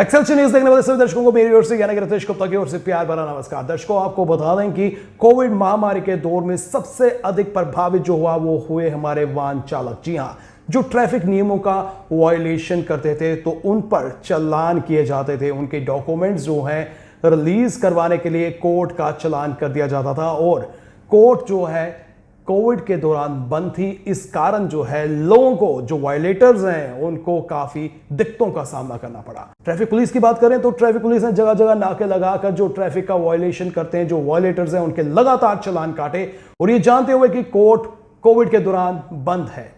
Excel news देखने वाले सभी दर्शकों को मेरी ओर से यानी कि रितेश गुप्ता की ओर से प्यार भरा नमस्कार। दर्शकों, आपको बता दें कि कोविड महामारी के दौर में सबसे अधिक प्रभावित जो हुआ वो हुए हमारे वाहन चालक। जी हां, जो ट्रैफिक नियमों का वायलेशन करते थे तो उन पर चालान किए जाते थे, उनके डॉक्यूमेंट्स जो हैं रिलीज करवाने के लिए कोर्ट का चालान कर दिया जाता था। और कोर्ट जो है कोविड के दौरान बंद थी, इस कारण जो है लोगों को, जो वायलेटर्स हैं, उनको काफी दिक्कतों का सामना करना पड़ा। ट्रैफिक पुलिस की बात करें तो ट्रैफिक पुलिस ने जगह जगह नाके लगाकर जो ट्रैफिक का वायलेशन करते हैं, जो वायलेटर्स हैं, उनके लगातार चालान काटे, और ये जानते हुए कि कोर्ट कोविड के दौरान बंद है।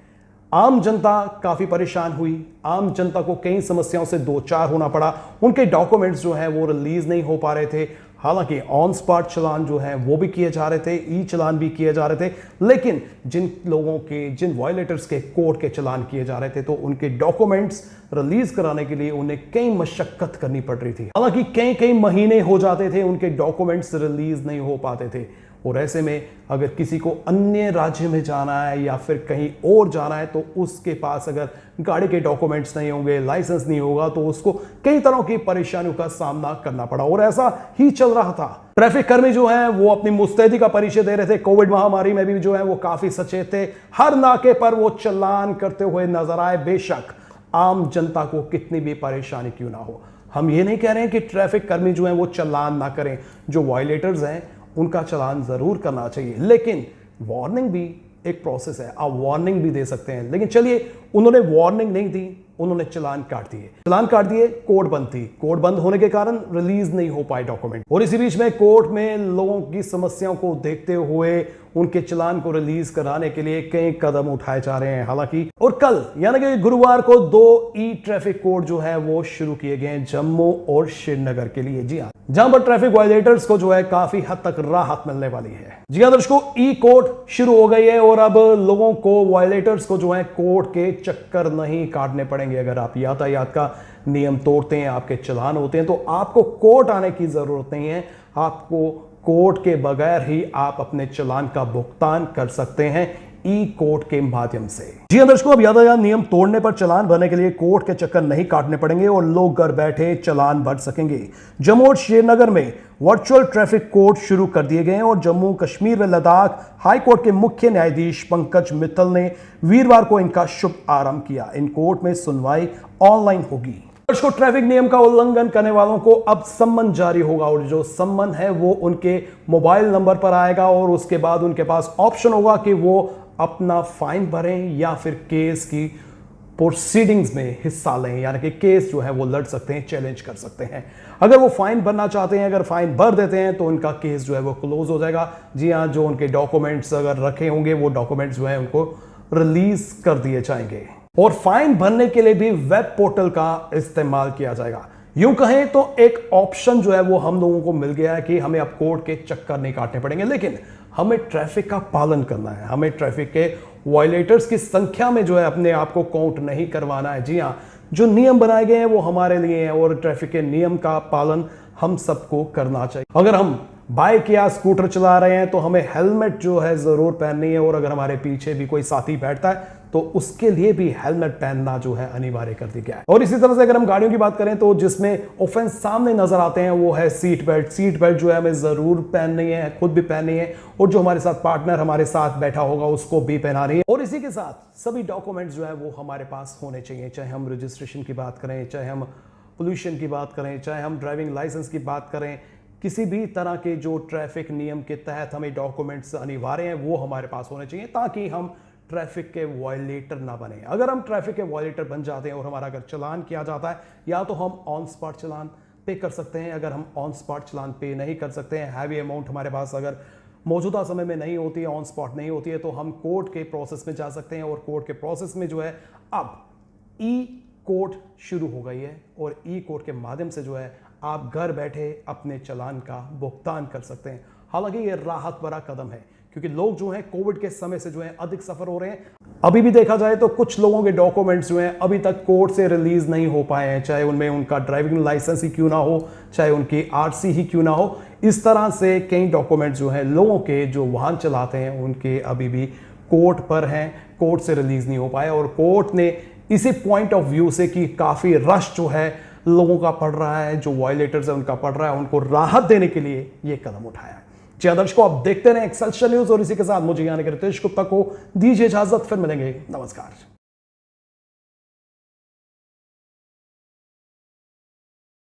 आम जनता काफी परेशान हुई, आम जनता को कई समस्याओं से दो चार होना पड़ा, उनके डॉक्यूमेंट्स जो है वो रिलीज नहीं हो पा रहे थे। हालांकि ऑन स्पॉट चालान जो है वो भी किए जा रहे थे, ई चालान भी किए जा रहे थे, लेकिन जिन वायलेटर्स के कोर्ट के चालान किए जा रहे थे तो उनके डॉक्यूमेंट्स रिलीज कराने के लिए उन्हें कई मशक्कत करनी पड़ रही थी। हालांकि कई कई महीने हो जाते थे, उनके डॉक्यूमेंट्स रिलीज नहीं हो पाते थे। और ऐसे में अगर किसी को अन्य राज्य में जाना है या फिर कहीं और जाना है तो उसके पास अगर गाड़ी के डॉक्यूमेंट्स नहीं होंगे, लाइसेंस नहीं होगा, तो उसको कई तरह की परेशानियों का सामना करना पड़ा। और ऐसा ही चल रहा था। ट्रैफिक कर्मी जो हैं वो अपनी मुस्तैदी का परिचय दे रहे थे। कोविड महामारी में भी जो है वो काफी सचेत थे, हर नाके पर वो चालान करते हुए नजर आए, बेशक आम जनता को कितनी भी परेशानी क्यों ना हो। हम ये नहीं कह रहे हैं कि ट्रैफिक कर्मी जो है वो चालान ना करें, जो वायलेटर्स हैं उनका चालान जरूर करना चाहिए, लेकिन वार्निंग भी एक प्रोसेस है, आप वार्निंग भी दे सकते हैं। लेकिन चलिए, उन्होंने वार्निंग नहीं दी, उन्होंने चालान काट दिए, कोर्ट बंद थी। कोर्ट बंद होने के कारण रिलीज नहीं हो पाए डॉक्यूमेंट, और इसी बीच में कोर्ट में लोगों की समस्याओं को देखते हुए उनके चालान को रिलीज कराने के लिए कई कदम उठाए जा रहे हैं। हालांकि और कल यानी कि गुरुवार को 2 ई ट्रैफिक कोड जो है वो शुरू किए गए हैं जम्मू और श्रीनगर के लिए। जी हाँ, जहां पर ट्रैफिक वायलेटर्स को जो है काफी हद तक राहत मिलने वाली है। जी हाँ दर्शकों, ई कोर्ट शुरू हो गई है और अब लोगों को, वायलेटर्स को जो है कोर्ट के चक्कर नहीं काटने पड़ेंगे। अगर आप यातायात का नियम तोड़ते हैं, आपके चालान होते हैं, तो आपको कोर्ट आने की जरूरत नहीं है। आपको कोर्ट के बगैर ही आप अपने चालान का भुगतान कर सकते हैं ई कोर्ट के माध्यम से। जी हां दर्शकों, अब यातायात नियम तोड़ने पर चालान भरने के लिए कोर्ट के चक्कर नहीं काटने पड़ेंगे और लोग घर बैठे चालान भर सकेंगे। जम्मू और श्रीनगर में वर्चुअल ट्रैफिक कोर्ट शुरू कर दिए गए हैं और जम्मू कश्मीर व लद्दाख हाई कोर्ट के मुख्य न्यायाधीश पंकज मित्तल ने वीरवार को इनका शुभ आरंभ किया। इन कोर्ट में सुनवाई ऑनलाइन होगी। दर्शकों, ट्रैफिक नियम का उल्लंघन करने वालों को अब सम्मन जारी होगा, और जो सम्मन है वो उनके मोबाइल नंबर पर आएगा, और उसके बाद उनके पास ऑप्शन होगा कि वो अपना फाइन भरें या फिर केस की प्रोसीडिंग्स में हिस्सा लें, यानी कि केस जो है वो लड़ सकते हैं, चैलेंज कर सकते हैं। अगर वो फाइन भरना चाहते हैं, अगर फाइन भर देते हैं तो उनका केस जो है वो क्लोज हो जाएगा। जी हाँ, जो उनके डॉक्यूमेंट्स अगर रखे होंगे वो डॉक्यूमेंट्स जो है उनको रिलीज कर दिए जाएंगे। और फाइन भरने के लिए भी वेब पोर्टल का इस्तेमाल किया जाएगा। यूं कहें तो एक ऑप्शन जो है वो हम लोगों को मिल गया है कि हमें अब कोर्ट के चक्कर नहीं काटने पड़ेंगे, लेकिन हमें ट्रैफिक का पालन करना है। हमें ट्रैफिक के वायलेटर्स की संख्या में जो है अपने आप को काउंट नहीं करवाना है। जी हाँ, जो नियम बनाए गए हैं वो हमारे लिए हैं, और ट्रैफिक के नियम का पालन हम सबको करना चाहिए। अगर हम बाइक या स्कूटर चला रहे हैं तो हमें हेलमेट जो है जरूर पहननी है, और अगर हमारे पीछे भी कोई साथी बैठता है तो उसके लिए भी हेलमेट पहनना जो है अनिवार्य कर दिया गया है। और इसी तरह से अगर हम गाड़ियों की बात करें तो जिसमें ऑफेंस सामने नजर आते हैं वो है सीट बेल्ट। सीट बेल्ट जो है हमें जरूर पहननी है, खुद भी पहननी है, और जो हमारे साथ पार्टनर हमारे साथ बैठा होगा उसको भी पहनानी है। और इसी के साथ सभी डॉक्यूमेंट्स जो है वो हमारे पास होने चाहिए, चाहे हम रजिस्ट्रेशन की बात करें, चाहे हम पोल्यूशन की बात करें, चाहे हम ड्राइविंग लाइसेंस की बात करें। किसी भी तरह के जो ट्रैफिक नियम के तहत हमें डॉक्यूमेंट्स अनिवार्य हैं वो हमारे पास होने चाहिए, ताकि हम ट्रैफिक के वायलेटर ना बने। अगर हम ट्रैफिक के वायलेटर बन जाते हैं और हमारा अगर चालान किया जाता है, या तो हम ऑन स्पॉट चालान पे कर सकते हैं। अगर हम ऑन स्पॉट चालान पे नहीं कर सकते हैं, हैवी अमाउंट हमारे पास अगर मौजूदा समय में नहीं होती है, ऑन स्पॉट नहीं होती है, तो हम कोर्ट के प्रोसेस में जा सकते हैं। और कोर्ट के प्रोसेस में जो है अब ई कोर्ट शुरू हो गई है, और ई कोर्ट के माध्यम से जो है आप घर बैठे अपने चालान का भुगतान कर सकते हैं। हालांकि ये राहत भरा कदम है, क्योंकि लोग जो हैं कोविड के समय से जो है अधिक सफर हो रहे हैं। अभी भी देखा जाए तो कुछ लोगों के डॉक्यूमेंट्स जो हैं अभी तक कोर्ट से रिलीज नहीं हो पाए हैं, चाहे उनमें उनका ड्राइविंग लाइसेंस ही क्यों ना हो, चाहे उनकी आरसी ही क्यों ना हो। इस तरह से कई डॉक्यूमेंट्स जो हैं लोगों के जो वाहन चलाते हैं उनके अभी भी कोर्ट पर हैं, कोर्ट से रिलीज नहीं हो पाए। और कोर्ट ने इसी पॉइंट ऑफ व्यू से कि काफी रश जो है लोगों का पड़ रहा है, जो वायलेटर्स है उनका पड़ रहा है, उनको राहत देने के लिए ये कदम उठाया है। जी आदर्श को आप देखते रहे एक्सेल्शियर न्यूज और इसी के साथ मुझे यानी कि रितेश गुप्ता को दीजिए इजाजत, फिर मिलेंगे, नमस्कार।